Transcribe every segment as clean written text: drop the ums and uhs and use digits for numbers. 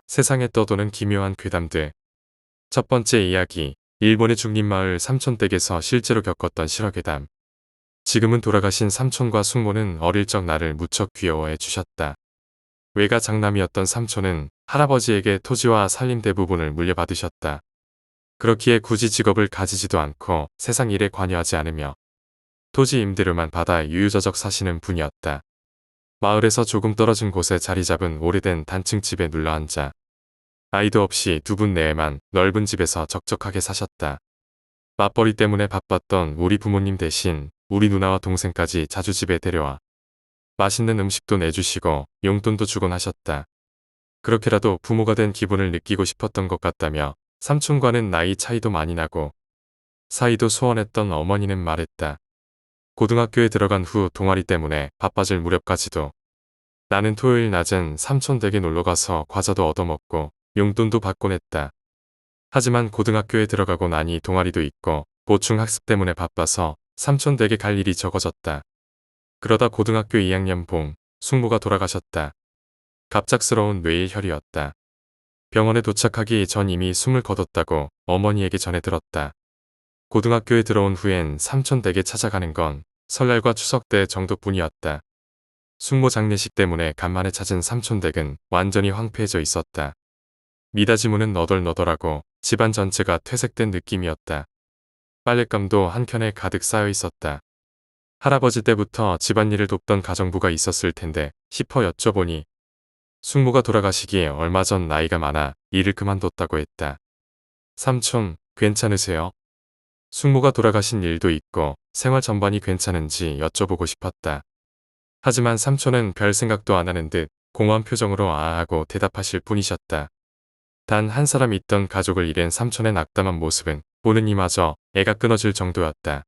세상에 떠도는 기묘한 괴담들. 첫 번째 이야기. 일본의 중림마을 삼촌댁에서 실제로 겪었던 실화괴담. 지금은 돌아가신 삼촌과 숙모는 어릴 적 나를 무척 귀여워해 주셨다. 외가 장남이었던 삼촌은 할아버지에게 토지와 살림 대부분을 물려받으셨다. 그렇기에 굳이 직업을 가지지도 않고 세상 일에 관여하지 않으며 토지 임대료만 받아 유유자적 사시는 분이었다. 마을에서 조금 떨어진 곳에 자리 잡은 오래된 단층 집에 눌러앉아 아이도 없이 두 분 내에만 넓은 집에서 적적하게 사셨다. 맞벌이 때문에 바빴던 우리 부모님 대신 우리 누나와 동생까지 자주 집에 데려와 맛있는 음식도 내주시고 용돈도 주곤 하셨다. 그렇게라도 부모가 된 기분을 느끼고 싶었던 것 같다며 삼촌과는 나이 차이도 많이 나고 사이도 소원했던 어머니는 말했다. 고등학교에 들어간 후 동아리 때문에 바빠질 무렵까지도 나는 토요일 낮엔 삼촌 댁에 놀러가서 과자도 얻어먹고 용돈도 받곤 했다. 하지만 고등학교에 들어가고 나니 동아리도 있고 보충 학습 때문에 바빠서 삼촌 댁에 갈 일이 적어졌다. 그러다 고등학교 2학년 봄 숙모가 돌아가셨다. 갑작스러운 뇌일혈이었다. 병원에 도착하기 전 이미 숨을 거뒀다고 어머니에게 전해 들었다. 고등학교에 들어온 후엔 삼촌 댁에 찾아가는 건 설날과 추석 때 정도뿐이었다. 숙모 장례식 때문에 간만에 찾은 삼촌 댁은 완전히 황폐해져 있었다. 미닫이문은 너덜너덜하고 집안 전체가 퇴색된 느낌이었다. 빨랫감도 한켠에 가득 쌓여 있었다. 할아버지 때부터 집안일을 돕던 가정부가 있었을 텐데 싶어 여쭤보니 숙모가 돌아가시기에 얼마 전 나이가 많아 일을 그만뒀다고 했다. 삼촌, 괜찮으세요? 숙모가 돌아가신 일도 있고 생활 전반이 괜찮은지 여쭤보고 싶었다. 하지만 삼촌은 별 생각도 안 하는 듯 공허한 표정으로 아하고 대답하실 뿐이셨다. 단 한 사람 있던 가족을 잃은 삼촌의 낙담한 모습은 보는 이마저 애가 끊어질 정도였다.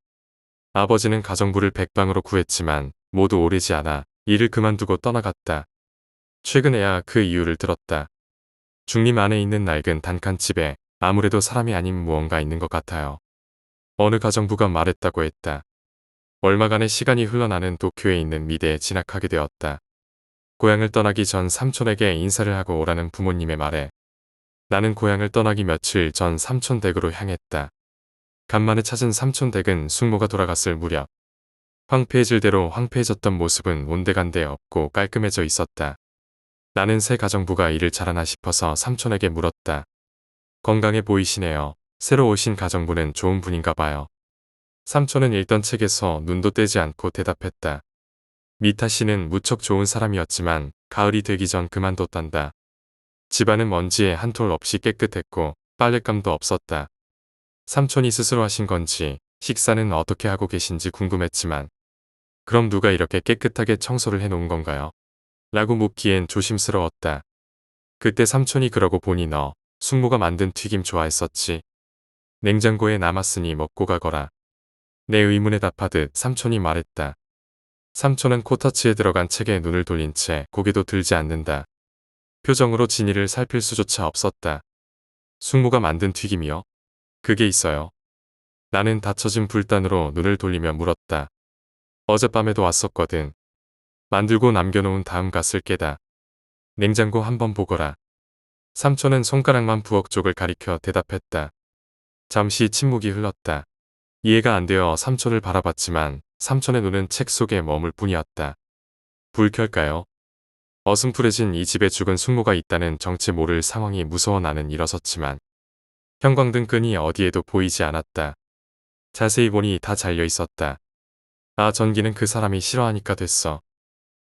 아버지는 가정부를 백방으로 구했지만 모두 오래지 않아 일을 그만두고 떠나갔다. 최근에야 그 이유를 들었다. 중림 안에 있는 낡은 단칸집에 아무래도 사람이 아닌 무언가 있는 것 같아요. 어느 가정부가 말했다고 했다. 얼마간의 시간이 흘러나는 도쿄에 있는 미대에 진학하게 되었다. 고향을 떠나기 전 삼촌에게 인사를 하고 오라는 부모님의 말에 나는 고향을 떠나기 며칠 전 삼촌 댁으로 향했다. 간만에 찾은 삼촌 댁은 숙모가 돌아갔을 무렵 황폐해질 대로 황폐해졌던 모습은 온데간데 없고 깔끔해져 있었다. 나는 새 가정부가 일을 잘하나 싶어서 삼촌에게 물었다. 건강해 보이시네요. 새로 오신 가정부는 좋은 분인가 봐요. 삼촌은 읽던 책에서 눈도 떼지 않고 대답했다. 미타 씨는 무척 좋은 사람이었지만 가을이 되기 전 그만뒀단다. 집안은 먼지에 한 톨 없이 깨끗했고 빨랫감도 없었다. 삼촌이 스스로 하신 건지 식사는 어떻게 하고 계신지 궁금했지만 그럼 누가 이렇게 깨끗하게 청소를 해놓은 건가요? 라고 묻기엔 조심스러웠다. 그때 삼촌이 그러고 보니 너 숙모가 만든 튀김 좋아했었지. 냉장고에 남았으니 먹고 가거라. 내 의문에 답하듯 삼촌이 말했다. 삼촌은 코터치에 들어간 책에 눈을 돌린 채 고개도 들지 않는다. 표정으로 진이를 살필 수조차 없었다. 숙모가 만든 튀김이요? 그게 있어요. 나는 닫혀진 불단으로 눈을 돌리며 물었다. 어젯밤에도 왔었거든. 만들고 남겨놓은 다음 갔을 게다. 냉장고 한번 보거라. 삼촌은 손가락만 부엌 쪽을 가리켜 대답했다. 잠시 침묵이 흘렀다. 이해가 안 되어 삼촌을 바라봤지만 삼촌의 눈은 책 속에 머물 뿐이었다. 불 켤까요? 어슴푸레진 이 집에 죽은 숙모가 있다는 정체 모를 상황이 무서워 나는 일어섰지만 형광등 끈이 어디에도 보이지 않았다. 자세히 보니 다 잘려 있었다. 아, 전기는 그 사람이 싫어하니까 됐어.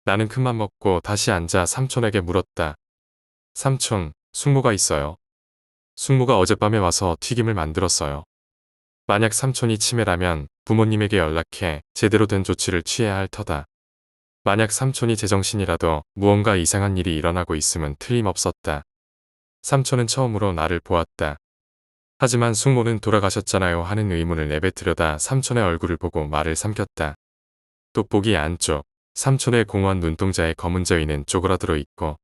나는 큰맘 먹고 다시 앉아 삼촌에게 물었다. 삼촌, 숙모가 있어요. 숙모가 어젯밤에 와서 튀김을 만들었어요. 만약 삼촌이 치매라면 부모님에게 연락해 제대로 된 조치를 취해야 할 터다. 만약 삼촌이 제정신이라도 무언가 이상한 일이 일어나고 있음은 틀림없었다. 삼촌은 처음으로 나를 보았다. 하지만 숙모는 돌아가셨잖아요 하는 의문을 내뱉으려다 삼촌의 얼굴을 보고 말을 삼켰다. 돋보기 안쪽, 삼촌의 공원 눈동자에 검은 저이는 쪼그라들어 있고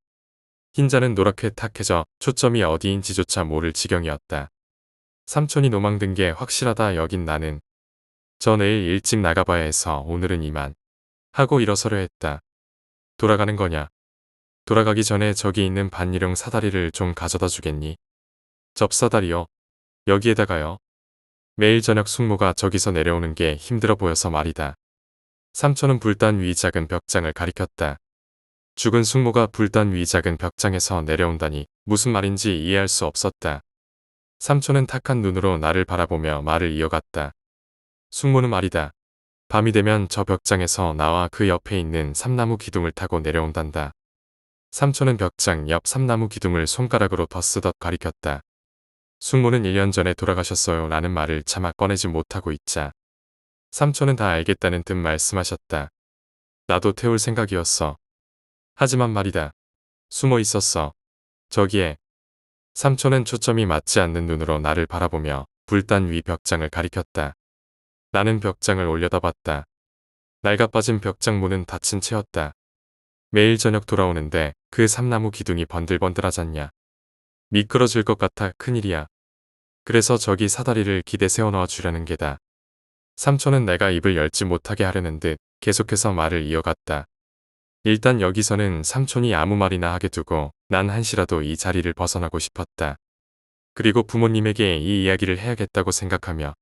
흰자는 노랗게 탁해져 초점이 어디인지조차 모를 지경이었다. 삼촌이 노망든 게 확실하다 여긴 나는. 저 내일 일찍 나가봐야 해서 오늘은 이만 하고 일어서려 했다. 돌아가는 거냐? 돌아가기 전에 저기 있는 반일용 사다리를 좀 가져다 주겠니? 접사다리요? 여기에다가요. 매일 저녁 숙모가 저기서 내려오는 게 힘들어 보여서 말이다. 삼촌은 불단 위 작은 벽장을 가리켰다. 죽은 숙모가 불단 위 작은 벽장에서 내려온다니 무슨 말인지 이해할 수 없었다. 삼촌은 탁한 눈으로 나를 바라보며 말을 이어갔다. 숙모는 말이다. 밤이 되면 저 벽장에서 나와 그 옆에 있는 삼나무 기둥을 타고 내려온단다. 삼촌은 벽장 옆 삼나무 기둥을 손가락으로 더쓰덧 가리켰다. 숙모는 1년 전에 돌아가셨어요 라는 말을 차마 꺼내지 못하고 있자 삼촌은 다 알겠다는 듯 말씀하셨다. 나도 태울 생각이었어. 하지만 말이다. 숨어 있었어. 저기에. 삼촌은 초점이 맞지 않는 눈으로 나를 바라보며 불단 위 벽장을 가리켰다. 나는 벽장을 올려다봤다. 낡아빠진 벽장 문은 닫힌 채였다. 매일 저녁 돌아오는데 그 삼나무 기둥이 번들번들하잖냐. 미끄러질 것 같아 큰일이야. 그래서 저기 사다리를 기대 세워놓아 주려는 게다. 삼촌은 내가 입을 열지 못하게 하려는 듯 계속해서 말을 이어갔다. 일단 여기서는 삼촌이 아무 말이나 하게 두고 난 한시라도 이 자리를 벗어나고 싶었다. 그리고 부모님에게 이 이야기를 해야겠다고 생각하며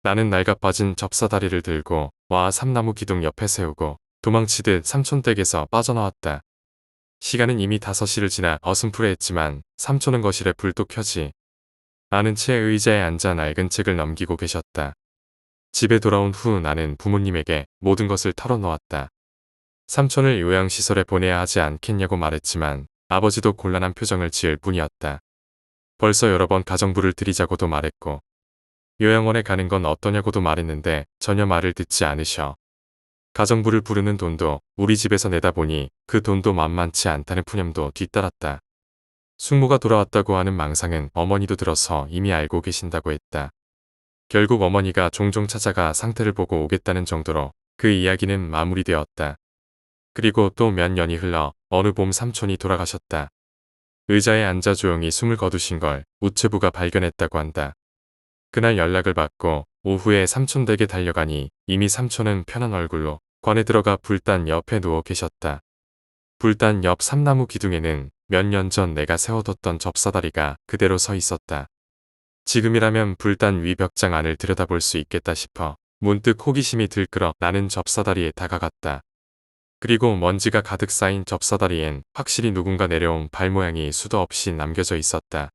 나는 낡아빠진 접사다리를 들고 와 삼나무 기둥 옆에 세우고 도망치듯 삼촌 댁에서 빠져나왔다. 시간은 이미 5시를 지나 어슴푸레했지만 삼촌은 거실에 불도 켜지 않은 채 의자에 앉아 낡은 책을 넘기고 계셨다. 집에 돌아온 후 나는 부모님에게 모든 것을 털어놓았다. 삼촌을 요양시설에 보내야 하지 않겠냐고 말했지만 아버지도 곤란한 표정을 지을 뿐이었다. 벌써 여러 번 가정부를 들이자고도 말했고 요양원에 가는 건 어떠냐고도 말했는데 전혀 말을 듣지 않으셔. 가정부를 부르는 돈도 우리 집에서 내다 보니 그 돈도 만만치 않다는 푸념도 뒤따랐다. 숙모가 돌아왔다고 하는 망상은 어머니도 들어서 이미 알고 계신다고 했다. 결국 어머니가 종종 찾아가 상태를 보고 오겠다는 정도로 그 이야기는 마무리되었다. 그리고 또 몇 년이 흘러 어느 봄 삼촌이 돌아가셨다. 의자에 앉아 조용히 숨을 거두신 걸 우체부가 발견했다고 한다. 그날 연락을 받고 오후에 삼촌 댁에 달려가니 이미 삼촌은 편한 얼굴로 관에 들어가 불단 옆에 누워 계셨다. 불단 옆 삼나무 기둥에는 몇 년 전 내가 세워뒀던 접사다리가 그대로 서 있었다. 지금이라면 불단 위 벽장 안을 들여다볼 수 있겠다 싶어 문득 호기심이 들끓어 나는 접사다리에 다가갔다. 그리고 먼지가 가득 쌓인 접사다리엔 확실히 누군가 내려온 발 모양이 수도 없이 남겨져 있었다.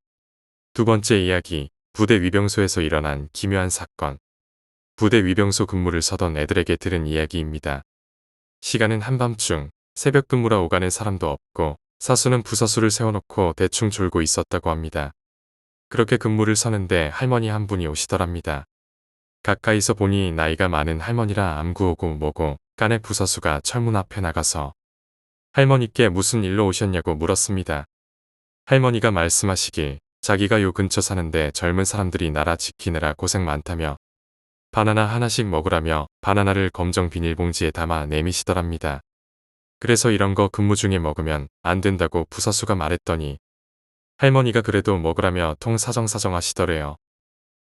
두 번째 이야기, 부대 위병소에서 일어난 기묘한 사건. 부대 위병소 근무를 서던 애들에게 들은 이야기입니다. 시간은 한밤중, 새벽 근무라 오가는 사람도 없고 사수는 부사수를 세워놓고 대충 졸고 있었다고 합니다. 그렇게 근무를 서는데 할머니 한 분이 오시더랍니다. 가까이서 보니 나이가 많은 할머니라 암구오고 뭐고 깐의 부사수가 철문 앞에 나가서 할머니께 무슨 일로 오셨냐고 물었습니다. 할머니가 말씀하시길 자기가 요 근처 사는데 젊은 사람들이 나라 지키느라 고생 많다며 바나나 하나씩 먹으라며 바나나를 검정 비닐봉지에 담아 내미시더랍니다. 그래서 이런 거 근무 중에 먹으면 안 된다고 부사수가 말했더니 할머니가 그래도 먹으라며 통 사정사정 하시더래요.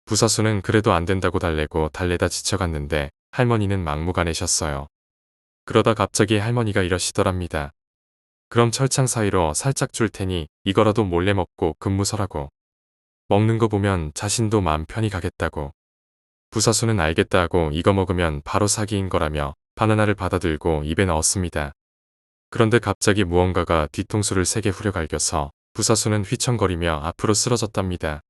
부사수는 그래도 안 된다고 달래고 달래다 지쳐갔는데 할머니는 막무가내셨어요. 그러다 갑자기 할머니가 이러시더랍니다. 그럼 철창 사이로 살짝 줄 테니 이거라도 몰래 먹고 근무 서라고. 먹는 거 보면 자신도 마음 편히 가겠다고. 부사수는 알겠다 하고 이거 먹으면 바로 사기인 거라며 바나나를 받아들고 입에 넣었습니다. 그런데 갑자기 무언가가 뒤통수를 세게 후려갈겨서 부사수는 휘청거리며 앞으로 쓰러졌답니다.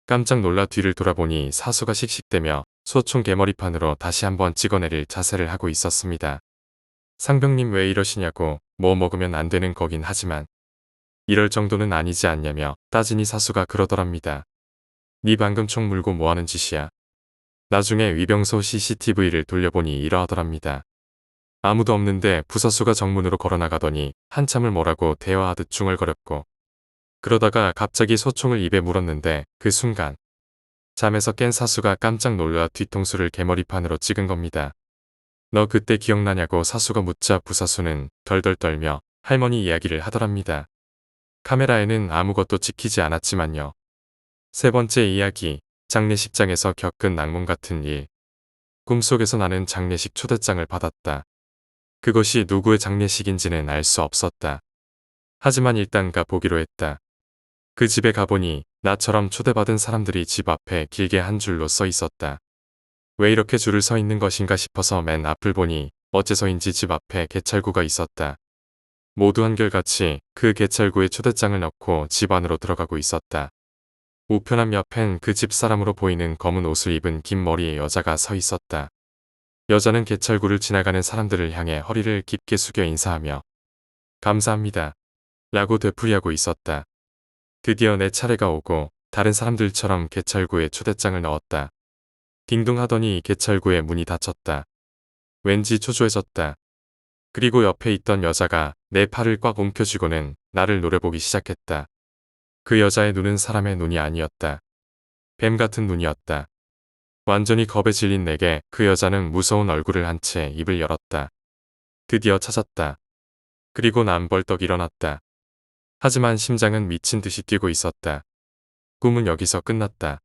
깜짝 놀라 뒤를 돌아보니 사수가 씩씩대며 소총 개머리판으로 다시 한번 찍어내릴 자세를 하고 있었습니다. 상병님 왜 이러시냐고 뭐 먹으면 안 되는 거긴 하지만 이럴 정도는 아니지 않냐며 따지니 사수가 그러더랍니다. 네 방금 총 물고 뭐하는 짓이야. 나중에 위병소 CCTV를 돌려보니 이러하더랍니다. 아무도 없는데 부사수가 정문으로 걸어나가더니 한참을 뭐라고 대화하듯 중얼거렸고 그러다가 갑자기 소총을 입에 물었는데 그 순간 잠에서 깬 사수가 깜짝 놀라 뒤통수를 개머리판으로 찍은 겁니다. 너 그때 기억나냐고 사수가 묻자 부사수는 덜덜 떨며 할머니 이야기를 하더랍니다. 카메라에는 아무것도 찍히지 않았지만요. 세 번째 이야기, 장례식장에서 겪은 낭만 같은 일. 꿈속에서 나는 장례식 초대장을 받았다. 그것이 누구의 장례식인지는 알 수 없었다. 하지만 일단 가보기로 했다. 그 집에 가보니 나처럼 초대받은 사람들이 집 앞에 길게 한 줄로 서 있었다. 왜 이렇게 줄을 서 있는 것인가 싶어서 맨 앞을 보니 어째서인지 집 앞에 개찰구가 있었다. 모두 한결같이 그 개찰구에 초대장을 넣고 집 안으로 들어가고 있었다. 우편함 옆엔 그 집 사람으로 보이는 검은 옷을 입은 긴 머리의 여자가 서 있었다. 여자는 개찰구를 지나가는 사람들을 향해 허리를 깊게 숙여 인사하며 감사합니다. 라고 되풀이하고 있었다. 드디어 내 차례가 오고 다른 사람들처럼 개찰구에 초대장을 넣었다. 딩동 하더니 개찰구의 문이 닫혔다. 왠지 초조해졌다. 그리고 옆에 있던 여자가 내 팔을 꽉 움켜쥐고는 나를 노려보기 시작했다. 그 여자의 눈은 사람의 눈이 아니었다. 뱀 같은 눈이었다. 완전히 겁에 질린 내게 그 여자는 무서운 얼굴을 한 채 입을 열었다. 드디어 찾았다. 그리고 난 벌떡 일어났다. 하지만 심장은 미친 듯이 뛰고 있었다. 꿈은 여기서 끝났다.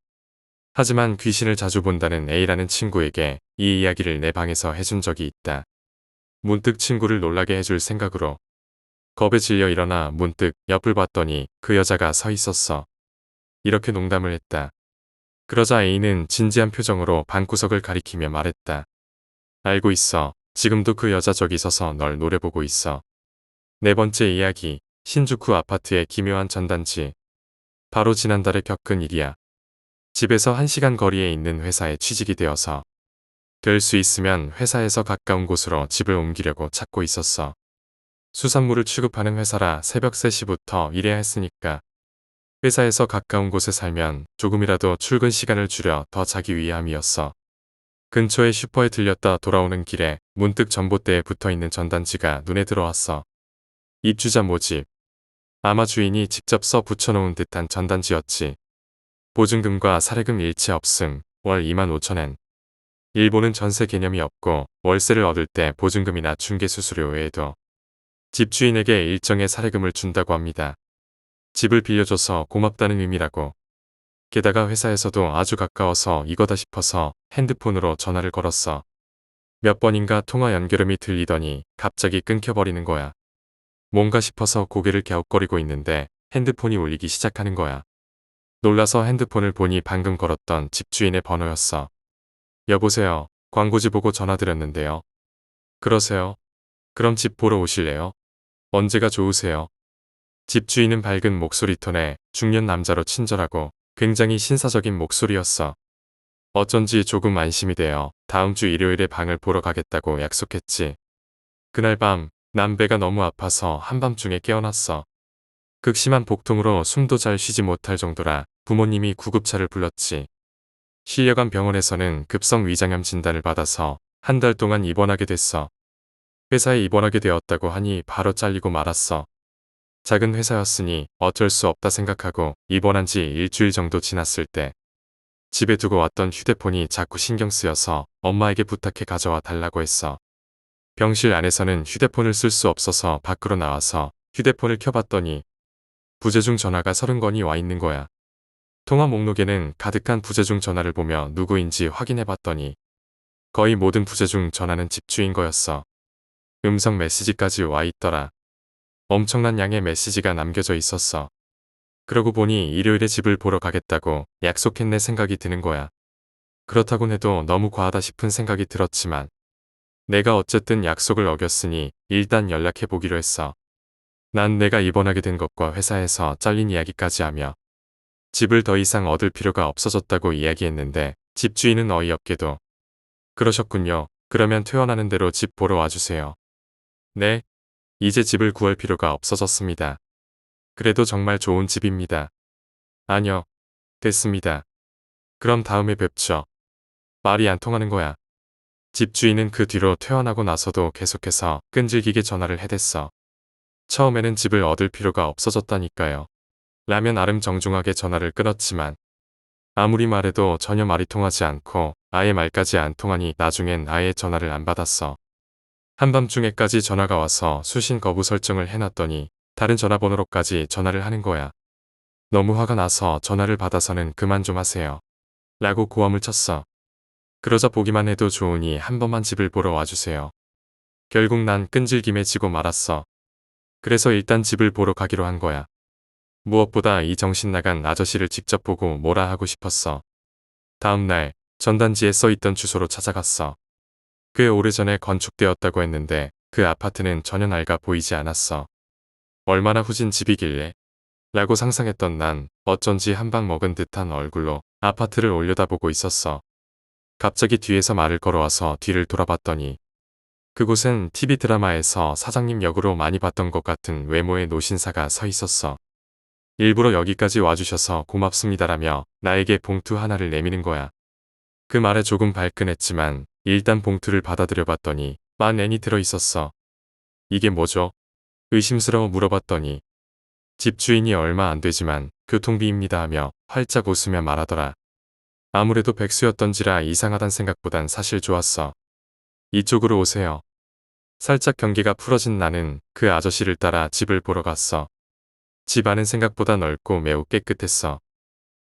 하지만 귀신을 자주 본다는 A라는 친구에게 이 이야기를 내 방에서 해준 적이 있다. 문득 친구를 놀라게 해줄 생각으로 겁에 질려 일어나 문득 옆을 봤더니 그 여자가 서 있었어. 이렇게 농담을 했다. 그러자 A는 진지한 표정으로 방구석을 가리키며 말했다. 알고 있어. 지금도 그 여자 저기 서서 널 노려보고 있어. 네 번째 이야기. 신주쿠 아파트의 기묘한 전단지. 바로 지난달에 겪은 일이야. 집에서 1시간 거리에 있는 회사에 취직이 되어서 될 수 있으면 회사에서 가까운 곳으로 집을 옮기려고 찾고 있었어. 수산물을 취급하는 회사라 새벽 3시부터 일해야 했으니까 회사에서 가까운 곳에 살면 조금이라도 출근 시간을 줄여 더 자기 위함이었어. 근처의 슈퍼에 들렸다 돌아오는 길에 문득 전봇대에 붙어있는 전단지가 눈에 들어왔어. 입주자 모집. 아마 주인이 직접 써 붙여놓은 듯한 전단지였지. 보증금과 사례금 일체 없음. 월 25,000엔. 일본은 전세 개념이 없고 월세를 얻을 때 보증금이나 중개수수료 외에도 집주인에게 일정의 사례금을 준다고 합니다. 집을 빌려줘서 고맙다는 의미라고. 게다가 회사에서도 아주 가까워서 이거다 싶어서 핸드폰으로 전화를 걸었어. 몇 번인가 통화 연결음이 들리더니 갑자기 끊겨버리는 거야. 뭔가 싶어서 고개를 갸웃거리고 있는데 핸드폰이 울리기 시작하는 거야. 놀라서 핸드폰을 보니 방금 걸었던 집주인의 번호였어. 여보세요. 광고지 보고 전화드렸는데요. 그러세요? 그럼 집 보러 오실래요? 언제가 좋으세요? 집주인은 밝은 목소리 톤에 중년 남자로 친절하고 굉장히 신사적인 목소리였어. 어쩐지 조금 안심이 되어 다음 주 일요일에 방을 보러 가겠다고 약속했지. 그날 밤 난 배가 너무 아파서 한밤중에 깨어났어. 극심한 복통으로 숨도 잘 쉬지 못할 정도라 부모님이 구급차를 불렀지. 실려간 병원에서는 급성 위장염 진단을 받아서 한 달 동안 입원하게 됐어. 회사에 입원하게 되었다고 하니 바로 잘리고 말았어. 작은 회사였으니 어쩔 수 없다 생각하고 입원한 지 일주일 정도 지났을 때 집에 두고 왔던 휴대폰이 자꾸 신경 쓰여서 엄마에게 부탁해 가져와 달라고 했어. 병실 안에서는 휴대폰을 쓸 수 없어서 밖으로 나와서 휴대폰을 켜봤더니 부재중 전화가 30건이 와 있는 거야. 통화 목록에는 가득한 부재중 전화를 보며 누구인지 확인해봤더니 거의 모든 부재중 전화는 집주인 거였어. 음성 메시지까지 와 있더라. 엄청난 양의 메시지가 남겨져 있었어. 그러고 보니 일요일에 집을 보러 가겠다고 약속했네 생각이 드는 거야. 그렇다곤 해도 너무 과하다 싶은 생각이 들었지만 내가 어쨌든 약속을 어겼으니 일단 연락해 보기로 했어. 난 내가 입원하게 된 것과 회사에서 잘린 이야기까지 하며 집을 더 이상 얻을 필요가 없어졌다고 이야기했는데 집주인은 어이없게도 그러셨군요. 그러면 퇴원하는 대로 집 보러 와주세요. 네. 이제 집을 구할 필요가 없어졌습니다. 그래도 정말 좋은 집입니다. 아니요. 됐습니다. 그럼 다음에 뵙죠. 말이 안 통하는 거야. 집주인은 그 뒤로 퇴원하고 나서도 계속해서 끈질기게 전화를 해댔어. 처음에는 집을 얻을 필요가 없어졌다니까요. 라면 아름 정중하게 전화를 끊었지만 아무리 말해도 전혀 말이 통하지 않고 아예 말까지 안 통하니 나중엔 아예 전화를 안 받았어. 한밤중에까지 전화가 와서 수신 거부 설정을 해놨더니 다른 전화번호로까지 전화를 하는 거야. 너무 화가 나서 전화를 받아서는 그만 좀 하세요. 라고 고함을 쳤어. 그러자 보기만 해도 좋으니 한 번만 집을 보러 와주세요. 결국 난 끈질김에 지고 말았어. 그래서 일단 집을 보러 가기로 한 거야. 무엇보다 이 정신 나간 아저씨를 직접 보고 뭐라 하고 싶었어. 다음 날 전단지에 써있던 주소로 찾아갔어. 꽤 오래전에 건축되었다고 했는데 그 아파트는 전혀 낡아 보이지 않았어. 얼마나 후진 집이길래? 라고 상상했던 난 어쩐지 한 방 먹은 듯한 얼굴로 아파트를 올려다보고 있었어. 갑자기 뒤에서 말을 걸어와서 뒤를 돌아봤더니 그곳엔 TV 드라마에서 사장님 역으로 많이 봤던 것 같은 외모의 노신사가 서 있었어. 일부러 여기까지 와주셔서 고맙습니다라며 나에게 봉투 하나를 내미는 거야. 그 말에 조금 발끈했지만 일단 봉투를 받아들여 봤더니 10,000엔이 들어있었어. 이게 뭐죠? 의심스러워 물어봤더니 집주인이 얼마 안 되지만 교통비입니다 하며 활짝 웃으며 말하더라. 아무래도 백수였던지라 이상하단 생각보단 사실 좋았어. 이쪽으로 오세요. 살짝 경계가 풀어진 나는 그 아저씨를 따라 집을 보러 갔어. 집 안은 생각보다 넓고 매우 깨끗했어.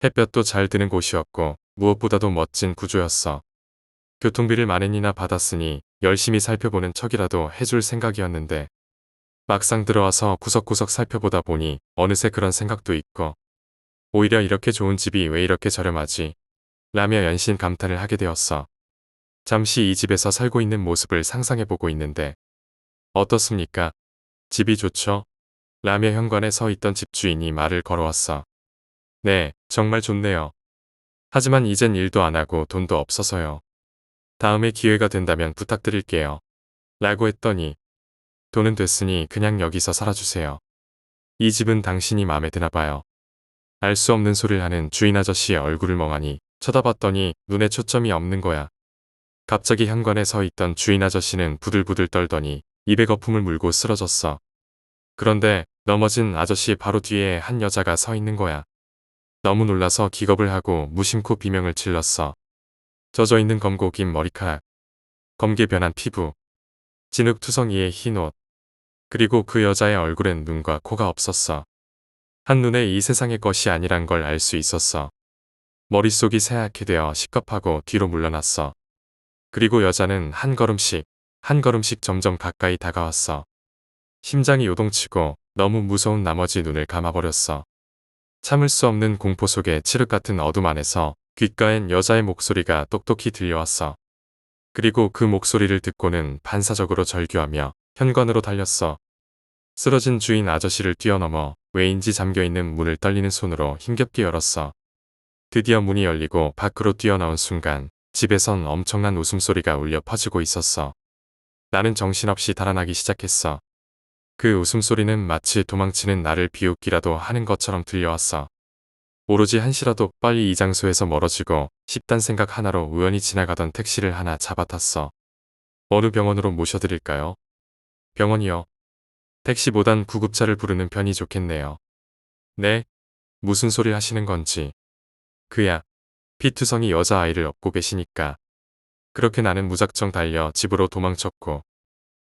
햇볕도 잘 드는 곳이었고 무엇보다도 멋진 구조였어. 교통비를 10,000엔이나 받았으니 열심히 살펴보는 척이라도 해줄 생각이었는데 막상 들어와서 구석구석 살펴보다 보니 어느새 그런 생각도 있고 오히려 이렇게 좋은 집이 왜 이렇게 저렴하지? 라며 연신 감탄을 하게 되었어. 잠시 이 집에서 살고 있는 모습을 상상해보고 있는데 어떻습니까? 집이 좋죠? 라며 현관에 서 있던 집주인이 말을 걸어왔어. 네, 정말 좋네요. 하지만 이젠 일도 안 하고 돈도 없어서요. 다음에 기회가 된다면 부탁드릴게요. 라고 했더니 돈은 됐으니 그냥 여기서 살아주세요. 이 집은 당신이 마음에 드나 봐요. 알 수 없는 소리를 하는 주인 아저씨의 얼굴을 멍하니 쳐다봤더니 눈에 초점이 없는 거야. 갑자기 현관에 서 있던 주인 아저씨는 부들부들 떨더니 입에 거품을 물고 쓰러졌어. 그런데 넘어진 아저씨 바로 뒤에 한 여자가 서 있는 거야. 너무 놀라서 기겁을 하고 무심코 비명을 질렀어. 젖어있는 검고 긴 머리카락, 검게 변한 피부, 진흙투성이의 흰 옷, 그리고 그 여자의 얼굴엔 눈과 코가 없었어. 한눈에 이 세상의 것이 아니란 걸 알 수 있었어. 머릿속이 새하얗게 되어 시겁하고 뒤로 물러났어. 그리고 여자는 한 걸음씩 점점 가까이 다가왔어. 심장이 요동치고 너무 무서운 나머지 눈을 감아버렸어. 참을 수 없는 공포 속의 칠흑 같은 어둠 안에서 귓가엔 여자의 목소리가 똑똑히 들려왔어. 그리고 그 목소리를 듣고는 반사적으로 절규하며 현관으로 달렸어. 쓰러진 주인 아저씨를 뛰어넘어 왜인지 잠겨있는 문을 떨리는 손으로 힘겹게 열었어. 드디어 문이 열리고 밖으로 뛰어나온 순간 집에선 엄청난 웃음소리가 울려 퍼지고 있었어. 나는 정신없이 달아나기 시작했어. 그 웃음소리는 마치 도망치는 나를 비웃기라도 하는 것처럼 들려왔어. 오로지 한시라도 빨리 이 장소에서 멀어지고 싶단 생각 하나로 우연히 지나가던 택시를 하나 잡아탔어. 어느 병원으로 모셔드릴까요? 병원이요. 택시보단 구급차를 부르는 편이 좋겠네요. 네? 무슨 소리 하시는 건지. 그야 피투성이 여자아이를 업고 계시니까. 그렇게 나는 무작정 달려 집으로 도망쳤고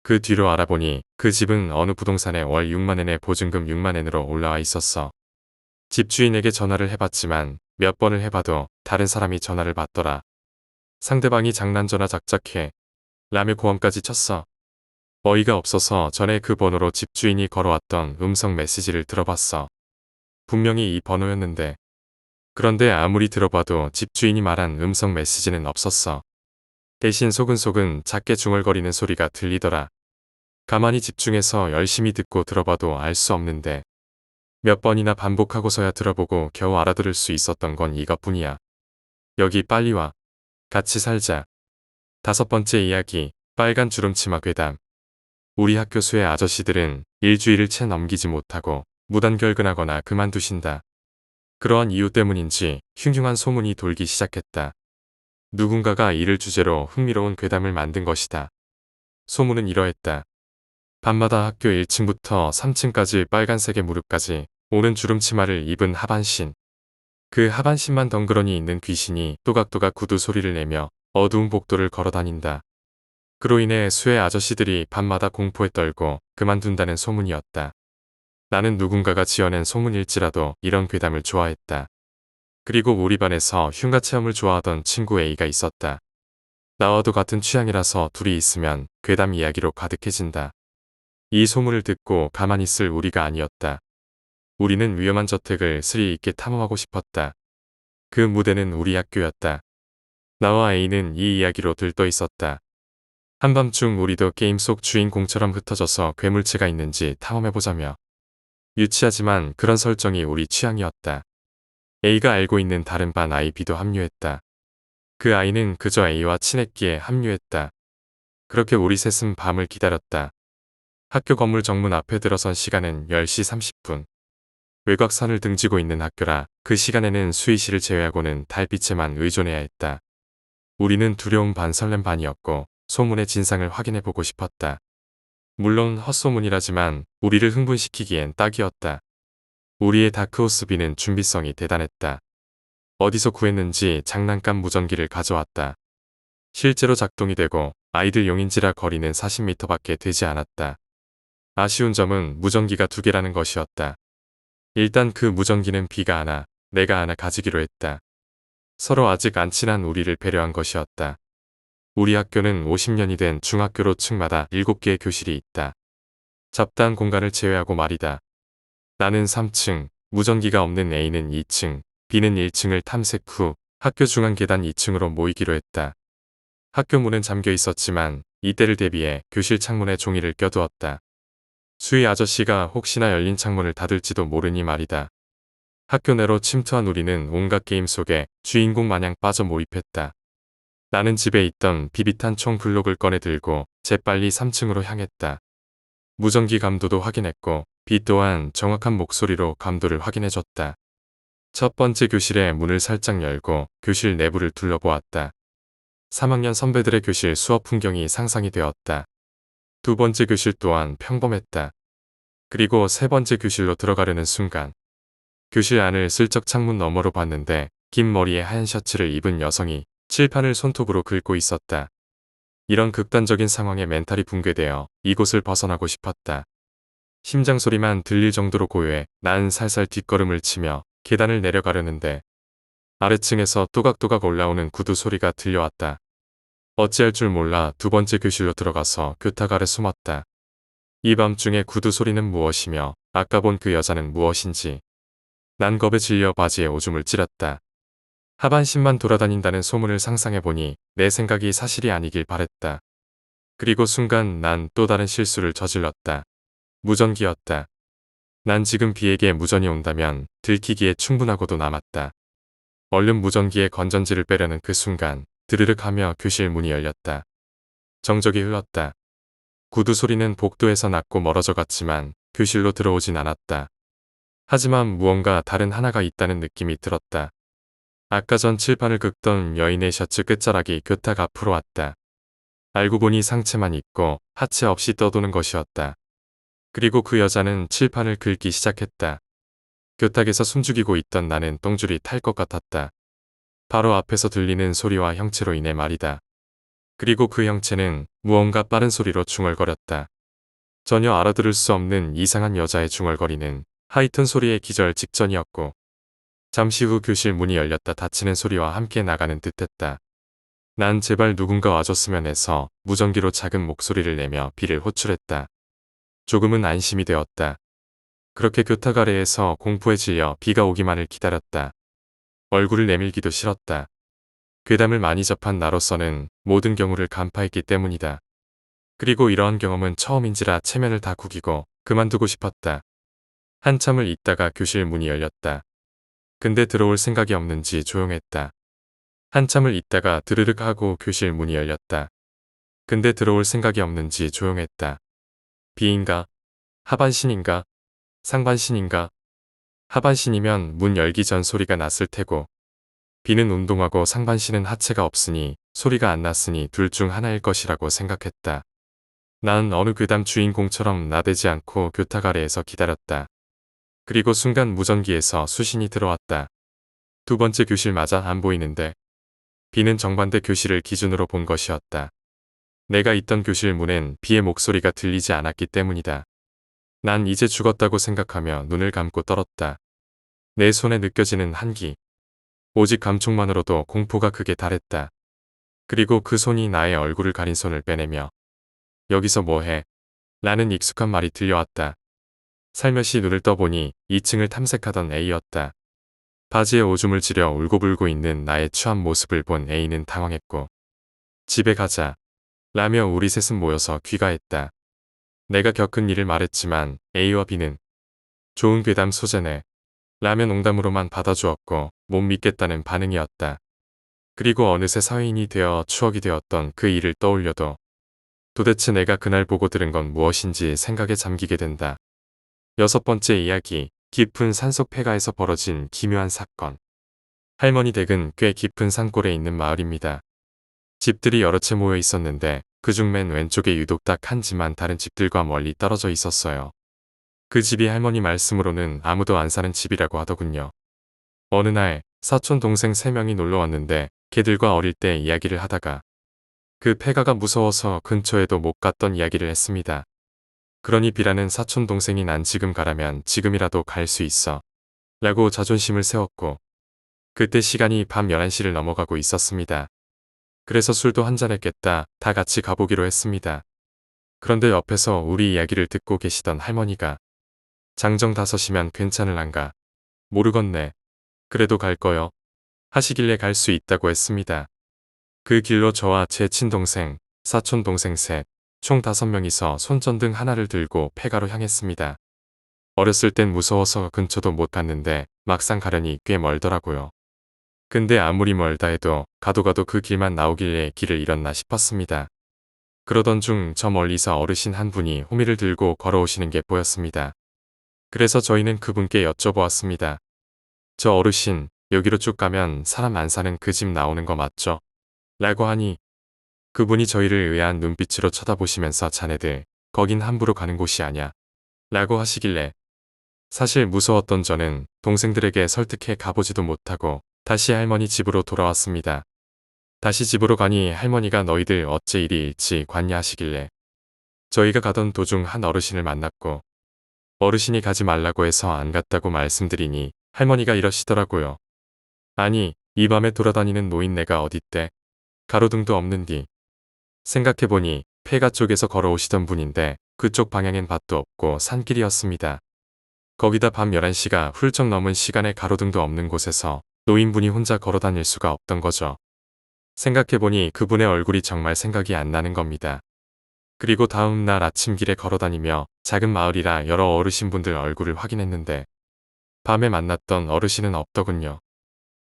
그 뒤로 알아보니 그 집은 어느 부동산에 월 6,000엔에 보증금 6,000엔으로 올라와 있었어. 집주인에게 전화를 해봤지만 몇 번을 해봐도 다른 사람이 전화를 받더라. 상대방이 장난전화 작작해 라며 고함까지 쳤어. 어이가 없어서 전에 그 번호로 집주인이 걸어왔던 음성 메시지를 들어봤어. 분명히 이 번호였는데 그런데 아무리 들어봐도 집주인이 말한 음성 메시지는 없었어. 대신 소근소근 작게 중얼거리는 소리가 들리더라. 가만히 집중해서 열심히 듣고 들어봐도 알 수 없는데 몇 번이나 반복하고서야 들어보고 겨우 알아들을 수 있었던 건 이것뿐이야. 여기 빨리 와. 같이 살자. 5번째 이야기, 빨간 주름치마 괴담. 우리 학교 수의 아저씨들은 일주일을 채 넘기지 못하고 무단결근하거나 그만두신다. 그러한 이유 때문인지 흉흉한 소문이 돌기 시작했다. 누군가가 이를 주제로 흥미로운 괴담을 만든 것이다. 소문은 이러했다. 밤마다 학교 1층부터 3층까지 빨간색의 무릎까지 오는 주름치마를 입은 하반신. 그 하반신만 덩그러니 있는 귀신이 또각또각 구두 소리를 내며 어두운 복도를 걸어다닌다. 그로 인해 수의 아저씨들이 밤마다 공포에 떨고 그만둔다는 소문이었다. 나는 누군가가 지어낸 소문일지라도 이런 괴담을 좋아했다. 그리고 우리 반에서 흉가 체험을 좋아하던 친구 A가 있었다. 나와도 같은 취향이라서 둘이 있으면 괴담 이야기로 가득해진다. 이 소문을 듣고 가만히 있을 우리가 아니었다. 우리는 위험한 저택을 스릴 있게 탐험하고 싶었다. 그 무대는 우리 학교였다. 나와 A는 이 이야기로 들떠 있었다. 한밤중 우리도 게임 속 주인공처럼 흩어져서 괴물체가 있는지 탐험해보자며. 유치하지만 그런 설정이 우리 취향이었다. A가 알고 있는 다른 반 아이 B도 합류했다. 그 아이는 그저 A와 친했기에 합류했다. 그렇게 우리 셋은 밤을 기다렸다. 학교 건물 정문 앞에 들어선 시간은 10시 30분. 외곽선을 등지고 있는 학교라 그 시간에는 수의실을 제외하고는 달빛에만 의존해야 했다. 우리는 두려움 반 설렘 반이었고 소문의 진상을 확인해보고 싶었다. 물론 헛소문이라지만 우리를 흥분시키기엔 딱이었다. 우리의 다크호스 B는 준비성이 대단했다. 어디서 구했는지 장난감 무전기를 가져왔다. 실제로 작동이 되고 아이들 용인지라 거리는 40m밖에 되지 않았다. 아쉬운 점은 무전기가 2개라는 것이었다. 일단 그 무전기는 B가 하나, 내가 하나 가지기로 했다. 서로 아직 안 친한 우리를 배려한 것이었다. 우리 학교는 50년이 된 중학교로 층마다 7개의 교실이 있다. 잡다한 공간을 제외하고 말이다. 나는 3층, 무전기가 없는 A는 2층, B는 1층을 탐색 후 학교 중앙 계단 2층으로 모이기로 했다. 학교 문은 잠겨 있었지만 이때를 대비해 교실 창문에 종이를 껴두었다. 수의 아저씨가 혹시나 열린 창문을 닫을지도 모르니 말이다. 학교 내로 침투한 우리는 온갖 게임 속에 주인공 마냥 빠져 몰입했다. 나는 집에 있던 비비탄 총 블록을 꺼내 들고 재빨리 3층으로 향했다. 무전기 감도도 확인했고 B 또한 정확한 목소리로 감도를 확인해줬다. 첫 번째 교실의 문을 살짝 열고 교실 내부를 둘러보았다. 3학년 선배들의 교실 수업 풍경이 상상이 되었다. 두 번째 교실 또한 평범했다. 그리고 세 번째 교실로 들어가려는 순간 교실 안을 슬쩍 창문 너머로 봤는데 긴 머리에 하얀 셔츠를 입은 여성이 칠판을 손톱으로 긁고 있었다. 이런 극단적인 상황에 멘탈이 붕괴되어 이곳을 벗어나고 싶었다. 심장 소리만 들릴 정도로 고요해 난 살살 뒷걸음을 치며 계단을 내려가려는데 아래층에서 또각또각 올라오는 구두 소리가 들려왔다. 어찌할 줄 몰라 두 번째 교실로 들어가서 교탁 아래 숨었다. 이 밤중에 구두 소리는 무엇이며 아까 본 그 여자는 무엇인지. 난 겁에 질려 바지에 오줌을 찌렸다. 하반신만 돌아다닌다는 소문을 상상해보니 내 생각이 사실이 아니길 바랬다. 그리고 순간 난 또 다른 실수를 저질렀다. 무전기였다. 난 지금 B에게 무전이 온다면 들키기에 충분하고도 남았다. 얼른 무전기에 건전지를 빼려는 그 순간 드르륵 하며 교실 문이 열렸다. 정적이 흘렀다. 구두 소리는 복도에서 났고 멀어져 갔지만 교실로 들어오진 않았다. 하지만 무언가 다른 하나가 있다는 느낌이 들었다. 아까 전 칠판을 긁던 여인의 셔츠 끝자락이 교탁 앞으로 왔다. 알고 보니 상체만 있고 하체 없이 떠도는 것이었다. 그리고 그 여자는 칠판을 긁기 시작했다. 교탁에서 숨죽이고 있던 나는 똥줄이 탈 것 같았다. 바로 앞에서 들리는 소리와 형체로 인해 말이다. 그리고 그 형체는 무언가 빠른 소리로 중얼거렸다. 전혀 알아들을 수 없는 이상한 여자의 중얼거리는 하이톤 소리의 기절 직전이었고 잠시 후 교실 문이 열렸다 닫히는 소리와 함께 나가는 듯했다. 난 제발 누군가 와줬으면 해서 무전기로 작은 목소리를 내며 B를 호출했다. 조금은 안심이 되었다. 그렇게 교탁 아래에서 공포에 질려 B가 오기만을 기다렸다. 얼굴을 내밀기도 싫었다. 괴담을 많이 접한 나로서는 모든 경우를 간파했기 때문이다. 그리고 이러한 경험은 처음인지라 체면을 다 구기고 그만두고 싶었다. 한참을 있다가 교실 문이 열렸다. 근데 들어올 생각이 없는지 조용했다. 한참을 있다가 드르륵 하고 교실 문이 열렸다. 근데 들어올 생각이 없는지 조용했다. B인가? 하반신인가? 상반신인가? 하반신이면 문 열기 전 소리가 났을 테고 B는 운동하고 상반신은 하체가 없으니 소리가 안 났으니 둘 중 하나일 것이라고 생각했다. 난 어느 괴담 주인공처럼 나대지 않고 교탁 아래에서 기다렸다. 그리고 순간 무전기에서 수신이 들어왔다. 두 번째 교실 맞아 안 보이는데 B는 정반대 교실을 기준으로 본 것이었다. 내가 있던 교실 문엔 B의 목소리가 들리지 않았기 때문이다. 난 이제 죽었다고 생각하며 눈을 감고 떨었다. 내 손에 느껴지는 한기. 오직 감촉만으로도 공포가 극에 달했다. 그리고 그 손이 나의 얼굴을 가린 손을 빼내며 여기서 뭐해? 라는 익숙한 말이 들려왔다. 살며시 눈을 떠보니 2층을 탐색하던 A였다. 바지에 오줌을 지려 울고불고 있는 나의 추한 모습을 본 A는 당황했고 집에 가자 라며 우리 셋은 모여서 귀가했다. 내가 겪은 일을 말했지만 A와 B는 좋은 괴담 소재네 라며 농담으로만 받아주었고 못 믿겠다는 반응이었다. 그리고 어느새 사회인이 되어 추억이 되었던 그 일을 떠올려도 도대체 내가 그날 보고 들은 건 무엇인지 생각에 잠기게 된다. 6번째 이야기, 깊은 산속 폐가에서 벌어진 기묘한 사건. 할머니 댁은 꽤 깊은 산골에 있는 마을입니다. 집들이 여러 채 모여 있었는데 그중 맨 왼쪽에 유독 딱 한 집만 다른 집들과 멀리 떨어져 있었어요. 그 집이 할머니 말씀으로는 아무도 안 사는 집이라고 하더군요. 어느 날 사촌 동생 3명이 놀러 왔는데 걔들과 어릴 때 이야기를 하다가 그 폐가가 무서워서 근처에도 못 갔던 이야기를 했습니다. 그러니 B라는 사촌 동생이 난 지금 가라면 지금이라도 갈 수 있어 라고 자존심을 세웠고 그때 시간이 밤 11시를 넘어가고 있었습니다. 그래서 술도 한잔했겠다 다 같이 가보기로 했습니다. 그런데 옆에서 우리 이야기를 듣고 계시던 할머니가 장정 5시면 괜찮을란가? 모르겠네. 그래도 갈 거요. 하시길래 갈 수 있다고 했습니다. 그 길로 저와 제 친동생, 사촌 동생 셋, 총 5명이서 손전등 하나를 들고 폐가로 향했습니다. 어렸을 땐 무서워서 근처도 못 갔는데 막상 가려니 꽤 멀더라고요. 근데 아무리 멀다 해도 가도 그 길만 나오길래 길을 잃었나 싶었습니다. 그러던 중 저 멀리서 어르신 한 분이 호미를 들고 걸어오시는 게 보였습니다. 그래서 저희는 그분께 여쭤보았습니다. 저 어르신, 여기로 쭉 가면 사람 안 사는 그 집 나오는 거 맞죠? 라고 하니 그분이 저희를 의아한 눈빛으로 쳐다보시면서 자네들, 거긴 함부로 가는 곳이 아냐. 라고 하시길래 사실 무서웠던 저는 동생들에게 설득해 가보지도 못하고 다시 할머니 집으로 돌아왔습니다. 다시 집으로 가니 할머니가 너희들 어째 이리 일찍 왔냐 하시길래 저희가 가던 도중 한 어르신을 만났고 어르신이 가지 말라고 해서 안 갔다고 말씀드리니 할머니가 이러시더라고요. 아니, 이 밤에 돌아다니는 노인네가 어딨대? 가로등도 없는디. 생각해보니 폐가 쪽에서 걸어오시던 분인데 그쪽 방향엔 밭도 없고 산길이었습니다. 거기다 밤 11시가 훌쩍 넘은 시간에 가로등도 없는 곳에서 노인분이 혼자 걸어다닐 수가 없던 거죠. 생각해보니 그분의 얼굴이 정말 생각이 안 나는 겁니다. 그리고 다음 날 아침 길에 걸어다니며 작은 마을이라 여러 어르신분들 얼굴을 확인했는데 밤에 만났던 어르신은 없더군요.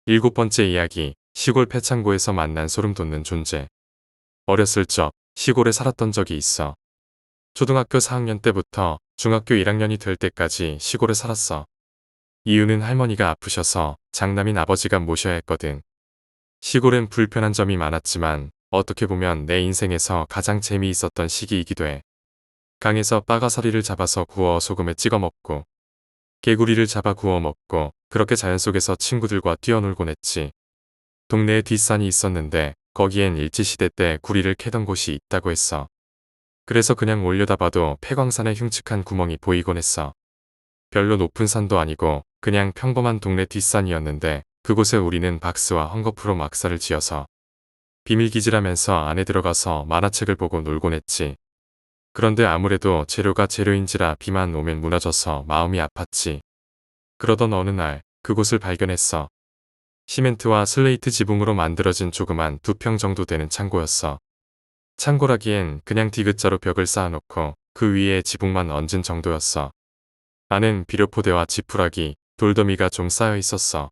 7번째 이야기, 시골 폐창고에서 만난 소름 돋는 존재. 어렸을 적 시골에 살았던 적이 있어. 초등학교 4학년 때부터 중학교 1학년이 될 때까지 시골에 살았어. 이유는 할머니가 아프셔서 장남인 아버지가 모셔야 했거든. 시골엔 불편한 점이 많았지만 어떻게 보면 내 인생에서 가장 재미있었던 시기이기도 해. 강에서 빠가사리를 잡아서 구워 소금에 찍어 먹고 개구리를 잡아 구워 먹고 그렇게 자연 속에서 친구들과 뛰어놀곤 했지. 동네에 뒷산이 있었는데 거기엔 일제시대 때 구리를 캐던 곳이 있다고 했어. 그래서 그냥 올려다봐도 폐광산에 흉측한 구멍이 보이곤 했어. 별로 높은 산도 아니고 그냥 평범한 동네 뒷산이었는데 그곳에 우리는 박스와 헝겊으로 막사를 지어서 비밀기지라면서 안에 들어가서 만화책을 보고 놀곤 했지. 그런데 아무래도 재료가 재료인지라 비만 오면 무너져서 마음이 아팠지. 그러던 어느 날 그곳을 발견했어. 시멘트와 슬레이트 지붕으로 만들어진 조그만 2평 정도 되는 창고였어. 창고라기엔 그냥 디귿자로 벽을 쌓아놓고 그 위에 지붕만 얹은 정도였어. 안엔 비료포대와 지푸라기, 돌더미가 좀 쌓여 있었어.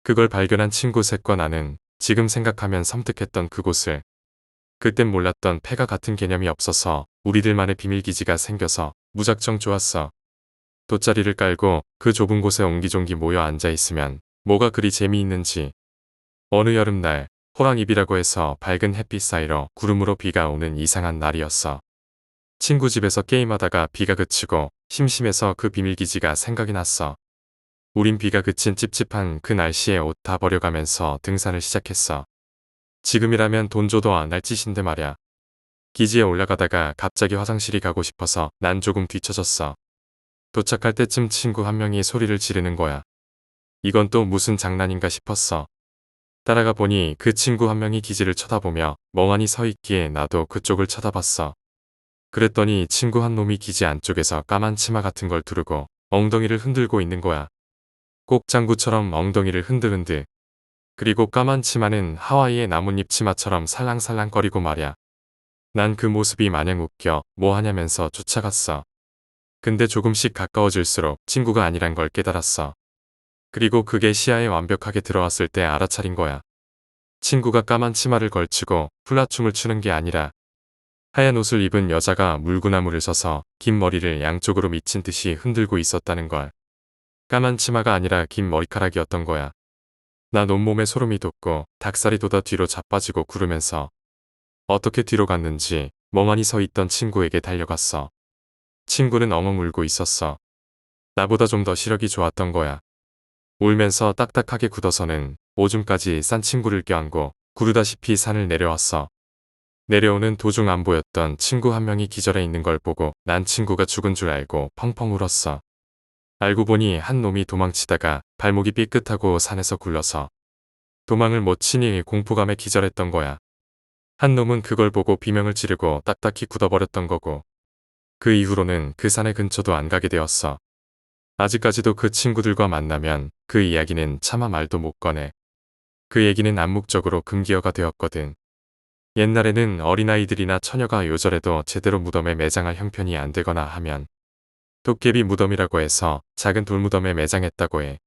그걸 발견한 친구 셋과 나는 지금 생각하면 섬뜩했던 그곳을 그땐 몰랐던 폐가 같은 개념이 없어서 우리들만의 비밀기지가 생겨서 무작정 좋았어. 돗자리를 깔고 그 좁은 곳에 옹기종기 모여 앉아있으면 뭐가 그리 재미있는지. 어느 여름날 호랑이비라고 해서 밝은 햇빛 사이로 구름으로 비가 오는 이상한 날이었어. 친구 집에서 게임하다가 비가 그치고 심심해서 그 비밀기지가 생각이 났어. 우린 비가 그친 찝찝한 그 날씨에 옷 다 버려가면서 등산을 시작했어. 지금이라면 돈 줘도 안 할 짓인데 말야. 기지에 올라가다가 갑자기 화장실이 가고 싶어서 난 조금 뒤처졌어. 도착할 때쯤 친구 한 명이 소리를 지르는 거야. 이건 또 무슨 장난인가 싶었어. 따라가 보니 그 친구 한 명이 기지를 쳐다보며 멍하니 서 있기에 나도 그쪽을 쳐다봤어. 그랬더니 친구 한 놈이 기지 안쪽에서 까만 치마 같은 걸 두르고 엉덩이를 흔들고 있는 거야. 꼭장구처럼 엉덩이를 흔들흔들. 그리고 까만 치마는 하와이의 나뭇잎 치마처럼 살랑살랑거리고 말야. 난 그 모습이 마냥 웃겨 뭐 하냐면서 쫓아갔어. 근데 조금씩 가까워질수록 친구가 아니란 걸 깨달았어. 그리고 그게 시야에 완벽하게 들어왔을 때 알아차린 거야. 친구가 까만 치마를 걸치고 훌라춤을 추는 게 아니라 하얀 옷을 입은 여자가 물구나무를 서서 긴 머리를 양쪽으로 미친 듯이 흔들고 있었다는 걸. 까만 치마가 아니라 긴 머리카락이었던 거야. 난 온몸에 소름이 돋고 닭살이 돋아 뒤로 자빠지고 구르면서 어떻게 뒤로 갔는지 멍하니 서 있던 친구에게 달려갔어. 친구는 엉엉 울고 있었어. 나보다 좀 더 시력이 좋았던 거야. 울면서 딱딱하게 굳어서는 오줌까지 싼 친구를 껴안고 구르다시피 산을 내려왔어. 내려오는 도중 안 보였던 친구 한 명이 기절해 있는 걸 보고 난 친구가 죽은 줄 알고 펑펑 울었어. 알고 보니 한 놈이 도망치다가 발목이 삐끗하고 산에서 굴러서 도망을 못 치니 공포감에 기절했던 거야. 한 놈은 그걸 보고 비명을 지르고 딱딱히 굳어버렸던 거고. 그 이후로는 그 산의 근처도 안 가게 되었어. 아직까지도 그 친구들과 만나면 그 이야기는 차마 말도 못 꺼내. 그 얘기는 암묵적으로 금기어가 되었거든. 옛날에는 어린아이들이나 처녀가 요절해도 제대로 무덤에 매장할 형편이 안 되거나 하면 도깨비 무덤이라고 해서 작은 돌무덤에 매장했다고 해.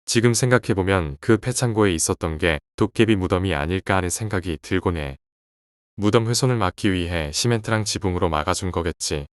지금 생각해보면 그 폐창고에 있었던 게 도깨비 무덤이 아닐까 하는 생각이 들곤 해. 무덤 훼손을 막기 위해 시멘트랑 지붕으로 막아준 거겠지.